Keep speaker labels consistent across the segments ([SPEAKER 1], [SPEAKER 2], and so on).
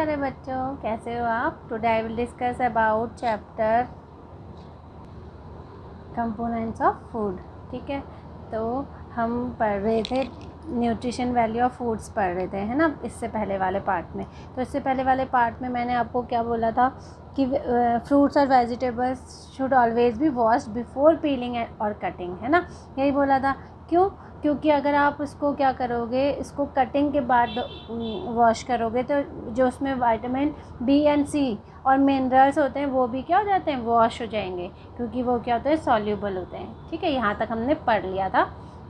[SPEAKER 1] प्यारे बच्चों, कैसे हो आप। Today I will discuss about chapter components of food. ठीक है, तो हम पढ़ रहे थे न्यूट्रिशन वैल्यू ऑफ फूड्स पढ़ रहे थे, है ना, इससे पहले वाले पार्ट में। तो इससे पहले वाले पार्ट में मैंने आपको क्या बोला था कि फ्रूट्स और vegetables should always be washed before piling और कटिंग, है ना, यही बोला था। क्यों? क्योंकि अगर आप उसको क्या करोगे, इसको कटिंग के बाद वॉश करोगे तो जो उसमें विटामिन बी एंड सी और मिनरल्स होते हैं वो भी क्या हो जाते हैं, वॉश हो जाएंगे, क्योंकि वो क्या होते हैं, सॉल्यूबल होते हैं। ठीक है, यहाँ तक हमने पढ़ लिया था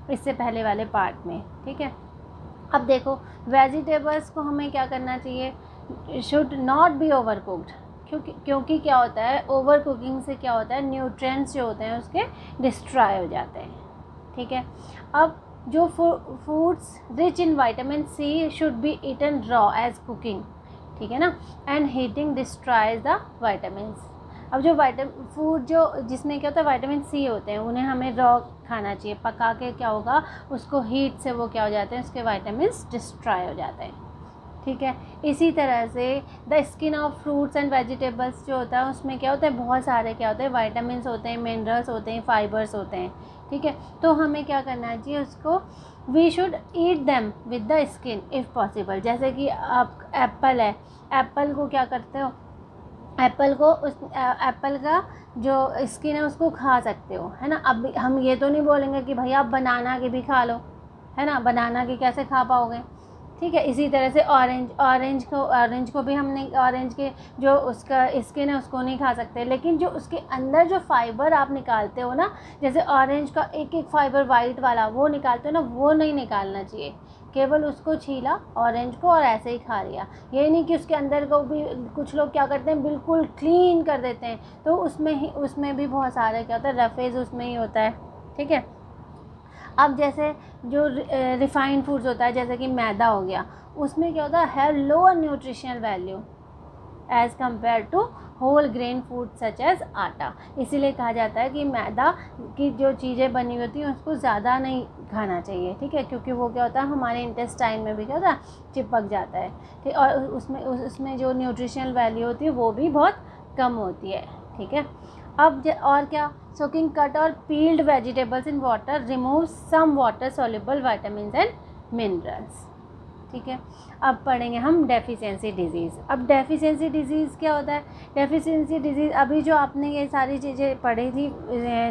[SPEAKER 1] इससे पहले वाले पार्ट में। ठीक है, अब देखो वेजिटेबल्स को हमें क्या करना चाहिए, should not be over cooked. क्योंकि क्या होता है, ओवर कुकिंग से क्या होता है, न्यूट्रिएंट्स जो होते हैं उसके डिस्ट्रॉय हो जाते हैं। ठीक है, अब जो foods rich in vitamin C should be eaten raw as cooking, ठीक है ना, and heating destroys the vitamins. अब जो फूड जो जिसमें क्या होता है विटामिन सी होते हैं उन्हें हमें रॉ खाना चाहिए, पका के क्या होगा, उसको हीट से वो क्या हो जाते हैं, उसके विटामिन्स डिस्ट्रॉय हो जाते हैं। ठीक है, इसी तरह से the skin of fruits and vegetables जो होता है उसमें क्या होता है, बहुत सारे क्या होते हैं, विटामिन्स होते हैं, मिनरल्स होते हैं, फाइबर्स होते हैं। ठीक है, तो हमें क्या करना चाहिए, उसको we should eat them with the skin if possible. जैसे कि आप एप्पल है, एप्पल को क्या करते हो, एप्पल को उस एप्पल का जो स्किन है उसको खा सकते हो, है ना। अब हम ये तो नहीं बोलेंगे कि भाई आप बनाना के भी खा लो, है ना, बनाना के कैसे खा पाओगे। ठीक है, इसी तरह से ऑरेंज को भी हमने, ऑरेंज के जो उसका स्किन है उसको नहीं खा सकते, लेकिन जो उसके अंदर जो फाइबर आप निकालते हो ना, जैसे ऑरेंज का एक एक फाइबर वाइट वाला वो निकालते हो ना, वो नहीं निकालना चाहिए, केवल उसको छीला ऑरेंज को और ऐसे ही खा लिया। ये नहीं कि उसके अंदर को भी, कुछ लोग क्या करते हैं बिल्कुल क्लीन कर देते हैं, तो उसमें भी बहुत सारे क्या होता है, रफेज उसमें ही होता है। ठीक है, अब जैसे जो रिफाइंड फूड्स होता है, जैसे कि मैदा हो गया, उसमें क्या होता है, have lower nutritional value as compare to whole grain food such as atta. इसीलिए कहा जाता है कि मैदा की जो चीज़ें बनी होती हैं उसको ज़्यादा नहीं खाना चाहिए। ठीक है, क्योंकि वो क्या होता है, हमारे इंटेस्टाइन में भी क्या होता है, चिपक जाता है। ठीक, और उसमें जो न्यूट्रिशनल वैल्यू होती है वो भी बहुत कम होती है। ठीक है, अब और क्या, सोकिंग कट और peeled vegetables in water remove some water soluble vitamins and minerals. ठीक है, अब पढ़ेंगे हम डेफिशिएंसी डिजीज़। अब डेफिशिएंसी डिजीज़ क्या होता है, डेफिशिएंसी डिजीज़ अभी जो आपने ये सारी चीज़ें पढ़ी थी,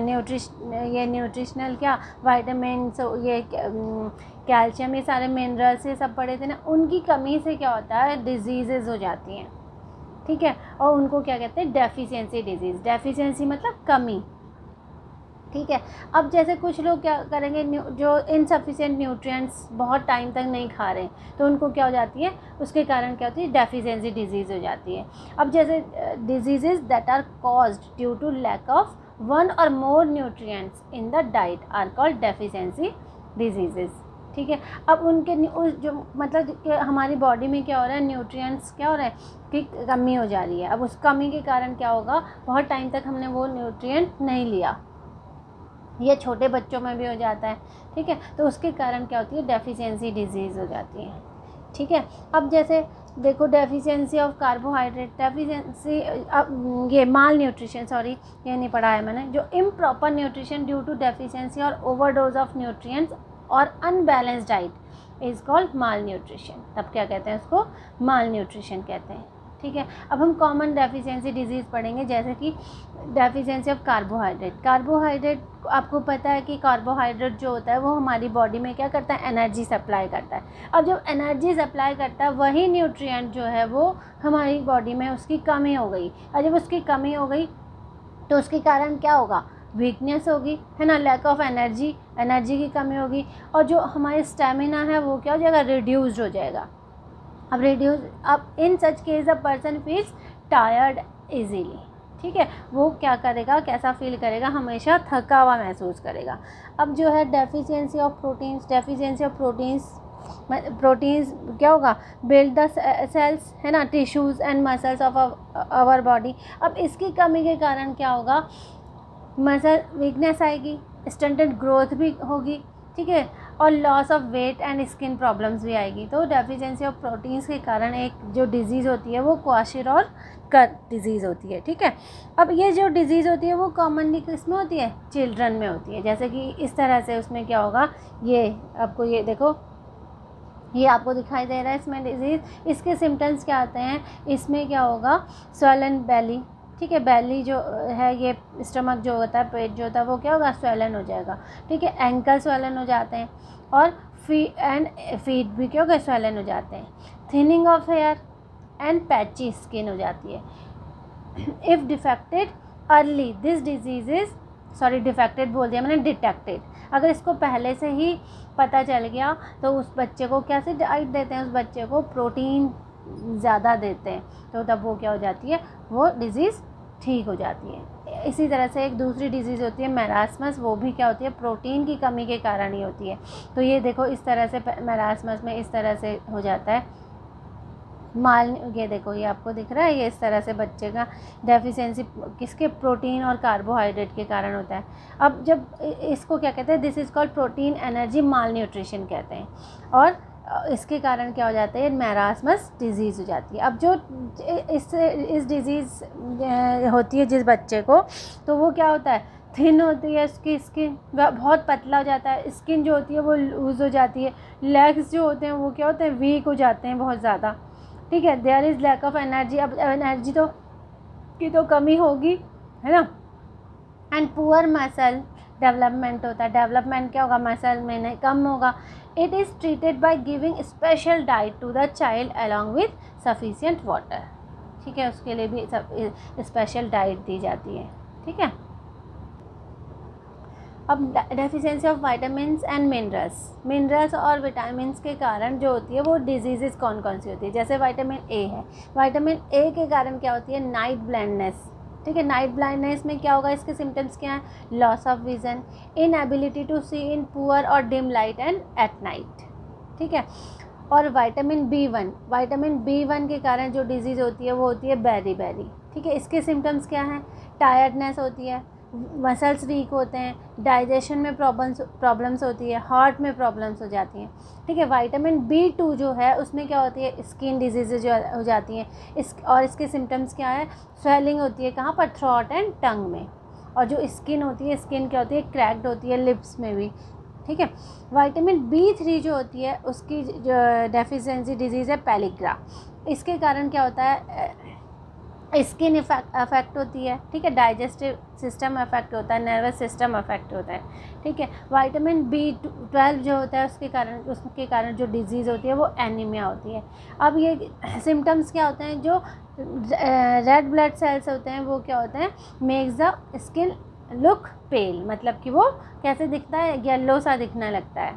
[SPEAKER 1] न्यूट्रिशनल क्या, विटामिन्स, ये कैल्शियम, ये सारे मिनरल्स ये सब पढ़े थे ना, उनकी कमी से क्या होता है, डिजीज़ेज हो जाती हैं। ठीक है, और उनको क्या कहते हैं, डेफिशिएंसी डिजीज़। डेफिशिएंसी मतलब कमी। ठीक है, अब जैसे कुछ लोग क्या करेंगे, जो इनसफिशिएंट न्यूट्रिएंट्स बहुत टाइम तक नहीं खा रहे, तो उनको क्या हो जाती है, उसके कारण क्या होती है, डेफिशिएंसी डिजीज़ हो जाती है। अब जैसे diseases that are caused due to lack of one or more nutrients in the diet are called deficiency diseases. ठीक है, अब उनके उस जो मतलब कि हमारी बॉडी में क्या हो रहा है, न्यूट्रिएंट्स क्या हो रहा है कि कमी हो जा रही है। अब उस कमी के कारण क्या होगा, बहुत टाइम तक हमने वो न्यूट्रिएंट नहीं लिया, ये छोटे बच्चों में भी हो जाता है। ठीक है, तो उसके कारण क्या होती है, डेफिशिएंसी डिजीज़ हो जाती है। ठीक है, अब जैसे देखो डेफिशिएंसी ऑफ कार्बोहाइड्रेट, डेफिशिएंसी, अब ये माल न्यूट्रिशन, सॉरी ये नहीं पढ़ा है मैंने, जो improper nutrition due to deficiency और ओवरडोज ऑफ न्यूट्रिएंट्स और unbalance diet is called malnutrition. तब क्या कहते हैं, उसको माल न्यूट्रिशन कहते हैं। ठीक है, अब हम कॉमन डेफिशिएंसी डिजीज़ पढ़ेंगे, जैसे कि डेफिशिएंसी ऑफ कार्बोहाइड्रेट। कार्बोहाइड्रेट आपको पता है कि कार्बोहाइड्रेट जो होता है वो हमारी बॉडी में क्या करता है, एनर्जी सप्लाई करता है। अब जब एनर्जी सप्लाई करता है वही न्यूट्रिएंट जो है वो हमारी बॉडी में उसकी कमी हो गई, और जब उसकी कमी हो गई तो उसके कारण क्या होगा, वीकनेस होगी, है ना, लैक ऑफ एनर्जी, एनर्जी की कमी होगी, और जो हमारी स्टेमिना है वो क्या हो जाएगा, रिड्यूस्ड हो जाएगा। अब in such case a person feels tired easily. ठीक है, वो क्या करेगा, कैसा फील करेगा, हमेशा थका हुआ महसूस करेगा। अब जो है deficiency of proteins, deficiency of proteins क्या होगा, बिल्ड द सेल्स, है ना, tissues and muscles of our body. अब इसकी कमी के कारण क्या होगा, मसल वीकनेस आएगी, स्टंटेड ग्रोथ भी होगी। ठीक है, और loss of weight and skin problems भी आएगी। तो डेफिशिएंसी ऑफ प्रोटीन्स के कारण एक जो डिज़ीज़ होती है वो क्वाशीरॉकर डिज़ीज़ होती है, ठीक है। अब ये जो डिज़ीज़ होती है वो कॉमनली किसमें होती है, चिल्ड्रन में होती है। जैसे कि इस तरह से उसमें क्या होगा, ये आपको ये देखो, ये आपको दिखाई दे रहा है इसमें डिजीज़। इसके सिम्टम्स क्या आते हैं, इसमें क्या होगा, स्वेलन बेली, ठीक है। बेली जो है, ये स्टमक जो होता है, पेट जो होता है, वो क्या होगा, स्वेलन हो जाएगा, ठीक है। एंकल स्वेलन हो जाते हैं और फीट भी क्या होगा, स्वेलन हो जाते हैं। Thinning of hair and patchy skin हो जाती है। If defected early this disease is, sorry defected बोल दिया मैंने, डिटेक्टेड। अगर इसको पहले से ही पता चल गया तो उस बच्चे को कैसे डाइट देते हैं, उस बच्चे को प्रोटीन ज़्यादा देते हैं, तो तब वो क्या हो जाती है, वो डिज़ीज़ ठीक हो जाती है। इसी तरह से एक दूसरी डिज़ीज़ होती है मैरास्मस, वो भी क्या होती है, प्रोटीन की कमी के कारण ही होती है। तो ये देखो इस तरह से मैरास्मस में इस तरह से हो जाता है ये देखो, ये आपको दिख रहा है, ये इस तरह से बच्चे का डेफिशिएंसी किसके, प्रोटीन और कार्बोहाइड्रेट के कारण होता है। अब जब इसको क्या कहते हैं, this is called protein energy mall nutrition कहते हैं, और इसके कारण क्या हो जाता है, मैरास्मस डिजीज़ हो जाती है। अब जो इस डिज़ीज़ होती है जिस बच्चे को, तो वो क्या होता है, थिन होती है उसकी स्किन, बहुत पतला हो जाता है, स्किन जो होती है वो लूज़ हो जाती है, लेग्स जो होते हैं वो क्या होते हैं, वीक हो जाते हैं बहुत ज़्यादा, ठीक है। There is lack of energy, अब एनर्जी की तो कमी होगी, है ना। एंड पुअर मसल डेवलपमेंट होता है, डेवलपमेंट क्या होगा, मसल में नहीं, कम होगा। It is treated by giving special diet to the child along with sufficient water, ठीक है। उसके लिए भी स्पेशल डाइट दी जाती है, ठीक है। अब deficiency of vitamins and minerals और विटामिन्स के कारण जो होती है वो डिजीज़ कौन कौन सी होती है। जैसे विटामिन ए है, विटामिन ए के कारण क्या होती है, नाइट ब्लाइंडनेस, ठीक है। नाइट ब्लाइंडनेस में क्या होगा, इसके सिम्टम्स क्या हैं, loss of vision, inability to see in poor or dim light and at night, ठीक है। और विटामिन बी वन के कारण जो डिजीज़ होती है वो होती है बेरी, ठीक है। इसके सिम्टम्स क्या हैं, टायर्डनेस होती है, मसल्स वीक होते हैं, डाइजेशन में प्रॉब्लम्स होती है, हार्ट में प्रॉब्लम्स हो जाती हैं, ठीक है। विटामिन बी2 जो है उसमें क्या होती है, स्किन डिजीज़ जो हो जाती हैं, और इसके सिम्टम्स क्या है, स्वेलिंग होती है, कहाँ पर, थ्रोट एंड टंग में। और जो स्किन होती है, स्किन क्या होती है, क्रैक्ड होती है, लिप्स में भी, ठीक है। विटामिन बी3 जो होती है उसकी जो डेफिशिएंसी डिजीज़ है पेलिग्रा। इसके कारण क्या होता है, स्किन अफेक्ट होती है, ठीक है। डाइजेस्टिव सिस्टम अफेक्ट होता है, नर्वस सिस्टम अफेक्ट होता है, ठीक है। विटामिन बी12 जो होता है उसके कारण जो डिजीज़ होती है वो एनीमिया होती है। अब ये सिम्टम्स क्या होते हैं, जो रेड ब्लड सेल्स होते हैं वो क्या होते हैं, मेक्स द स्किन लुक पेल, मतलब कि वो कैसे दिखता है, येलो सा दिखने लगता है,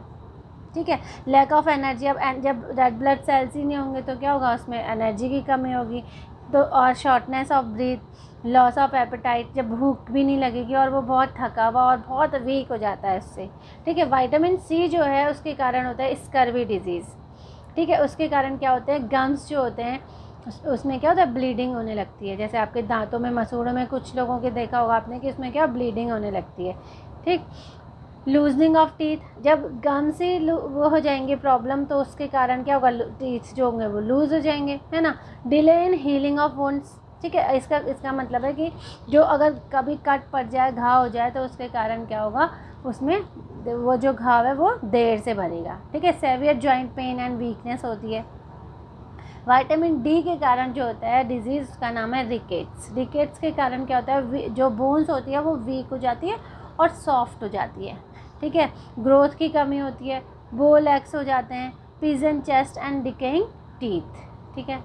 [SPEAKER 1] ठीक है। लैक ऑफ एनर्जी, अब जब रेड ब्लड सेल्स ही नहीं होंगे तो क्या होगा, उसमें एनर्जी की कमी होगी, तो और shortness of breath, loss of appetite, जब भूख भी नहीं लगेगी और वो बहुत थका हुआ और बहुत वीक हो जाता है इससे, ठीक है। विटामिन सी जो है उसके कारण होता है स्कर्वी डिजीज़, ठीक है। उसके कारण क्या होते हैं, गम्स जो होते हैं उसमें क्या होता है, ब्लीडिंग होने लगती है। जैसे आपके दांतों में, मसूड़ों में कुछ लोगों के देखा होगा आपने कि उसमें क्या ब्लीडिंग होने लगती है, ठीक। लूजनिंग ऑफ टीथ, जब गम से वो हो जाएंगे प्रॉब्लम तो उसके कारण क्या होगा, टीथ जो होंगे वो लूज़ हो जाएंगे, है ना। Delay in healing of wounds, ठीक है। इसका मतलब है कि जो अगर कभी कट पड़ जाए, घाव हो जाए, तो उसके कारण क्या होगा, उसमें वो जो घाव है वो देर से भरेगा, ठीक है। Severe joint pain and weakness होती है। विटामिन डी के कारण जो होता है डिजीज़, उसका नाम है रिकेट्स के कारण क्या होता है, जो बोन्स होती है वो वीक हो जाती है और सॉफ्ट हो जाती है, ठीक है। ग्रोथ की कमी होती है, बोल एक्स हो जाते हैं, pigeon chest and decaying teeth, ठीक है।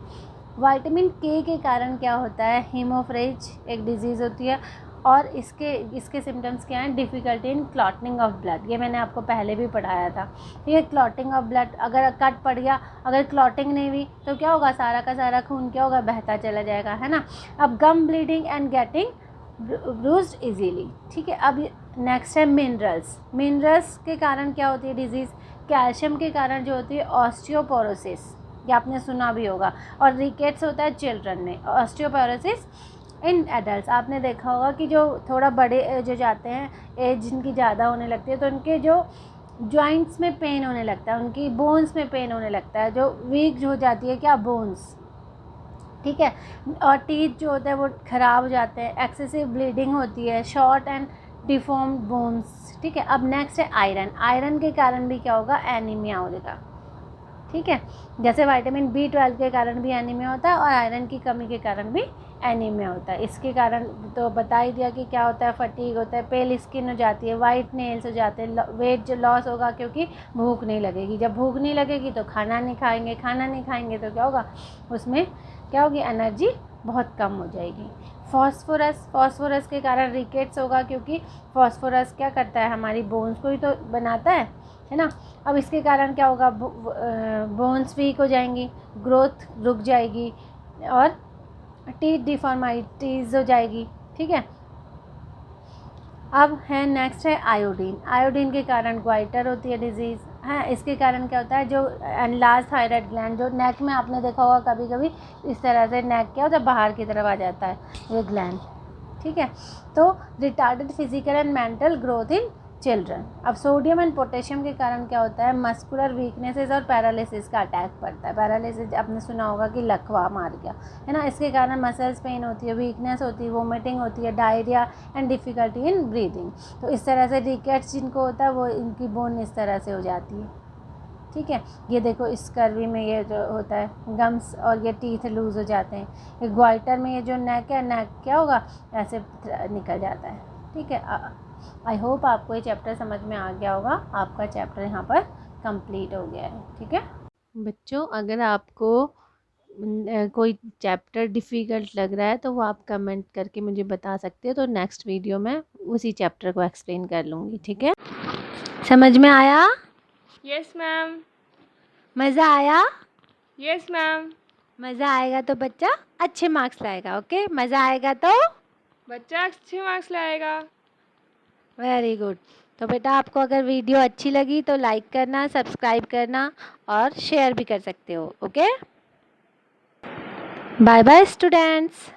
[SPEAKER 1] विटामिन के कारण क्या होता है, हीमोफ्रेज एक डिजीज़ होती है, और इसके सिम्टम्स क्या हैं, difficulty in clotting of blood, ये मैंने आपको पहले भी पढ़ाया था, ठीक है। क्लॉटिंग ऑफ ब्लड, अगर कट पड़ गया, अगर क्लॉटिंग नहीं हुई तो क्या होगा, सारा का सारा खून क्या होगा, बहता चला जाएगा, है ना। अब gum bleeding and getting bruised easily, ठीक है। अब नेक्स्ट है मिनरल्स के कारण क्या होती है डिजीज़, कैल्शियम के कारण जो होती है ऑस्टियोपोरोसिस, ये आपने सुना भी होगा, और रिकेट्स होता है चिल्ड्रन में, ऑस्टियोपोरोसिस इन एडल्ट। आपने देखा होगा कि जो थोड़ा बड़े जो जाते हैं, एज जिनकी ज़्यादा होने लगती है तो उनके जो जॉइंट्स में पेन होने लगता है, उनकी बोन्स में पेन होने लगता है, जो वीक हो जाती है क्या बोन्स, ठीक है। और टीथ जो होता है वो ख़राब हो जाते हैं, एक्सेसिव ब्लीडिंग होती है, शॉर्ट एंड डिफॉर्म्ड बोन्स, ठीक है। अब नेक्स्ट है आयरन। आयरन के कारण भी क्या होगा, एनीमिया होगा, ठीक है। जैसे विटामिन B12 के कारण भी एनीमिया होता है और आयरन की कमी के कारण भी एनीमिया होता है। इसके कारण तो बता ही दिया कि क्या होता है, फटीग होता है, पेल स्किन हो जाती है, वाइट नेल्स हो जाते हैं, वेट जो लॉस होगा क्योंकि भूख नहीं लगेगी। जब भूख नहीं लगेगी तो खाना नहीं खाएंगे, खाना नहीं खाएंगे तो क्या होगा, उसमें क्या होगी, एनर्जी बहुत कम हो जाएगी। फॉस्फोरस के कारण रिकेट्स होगा, क्योंकि फॉस्फोरस क्या करता है, हमारी बोन्स को ही तो बनाता है ना। अब इसके कारण क्या होगा, बोन्स वीक हो जाएंगी, ग्रोथ रुक जाएगी और टीथ डिफॉर्मिटीज़ हो जाएगी, ठीक है। अब है नेक्स्ट है आयोडीन। आयोडीन के कारण ग्वाइटर होती है डिजीज़, है। इसके कारण क्या होता है, जो एनलार्ज थायराइड ग्लैंड, जो नेक में आपने देखा होगा कभी कभी इस तरह से नेक क्या होता है, बाहर की तरफ आ जाता है ये ग्लैंड, ठीक है। तो retarded physical and mental growth in children. अब सोडियम एंड पोटेशियम के कारण क्या होता है, मस्कुलर वीकनेसेस और पैरालिसिस का अटैक पड़ता है। पैरालिसिस आपने सुना होगा कि लकवा मार गया, है ना। इसके कारण मसल्स पेन होती है, वीकनेस होती है, वोमिटिंग होती है, diarrhoea and difficulty in breathing. तो इस तरह से रिकेट्स जिनको होता है वो इनकी बोन इस तरह से हो जाती है, ठीक है। ये देखो इस कर्वी में ये जो होता है गम्स और ये टीथ लूज़ हो जाते हैं। ये ग्वाइटर में ये जो नेक है, नेक क्या होगा, ऐसे निकल जाता है, ठीक है। आई होप आपको ये चैप्टर समझ में आ गया होगा। आपका चैप्टर यहाँ पर कंप्लीट हो गया है, ठीक है। बच्चों, अगर आपको कोई चैप्टर डिफ़िकल्ट लग रहा है तो वो आप कमेंट करके मुझे बता सकते हो, तो नेक्स्ट वीडियो में उसी चैप्टर को एक्सप्लेन कर लूँगी, ठीक है। समझ में आया?
[SPEAKER 2] Yes ma'am.
[SPEAKER 1] मज़ा आया?
[SPEAKER 2] Yes ma'am.
[SPEAKER 1] मज़ा आएगा तो बच्चा अच्छे मार्क्स लाएगा, ओके। मज़ा आएगा तो
[SPEAKER 2] बच्चा अच्छे मार्क्स लाएगा।
[SPEAKER 1] Very good. तो बेटा आपको अगर वीडियो अच्छी लगी तो लाइक करना, सब्सक्राइब करना और शेयर भी कर सकते हो, ओके। Bye bye students.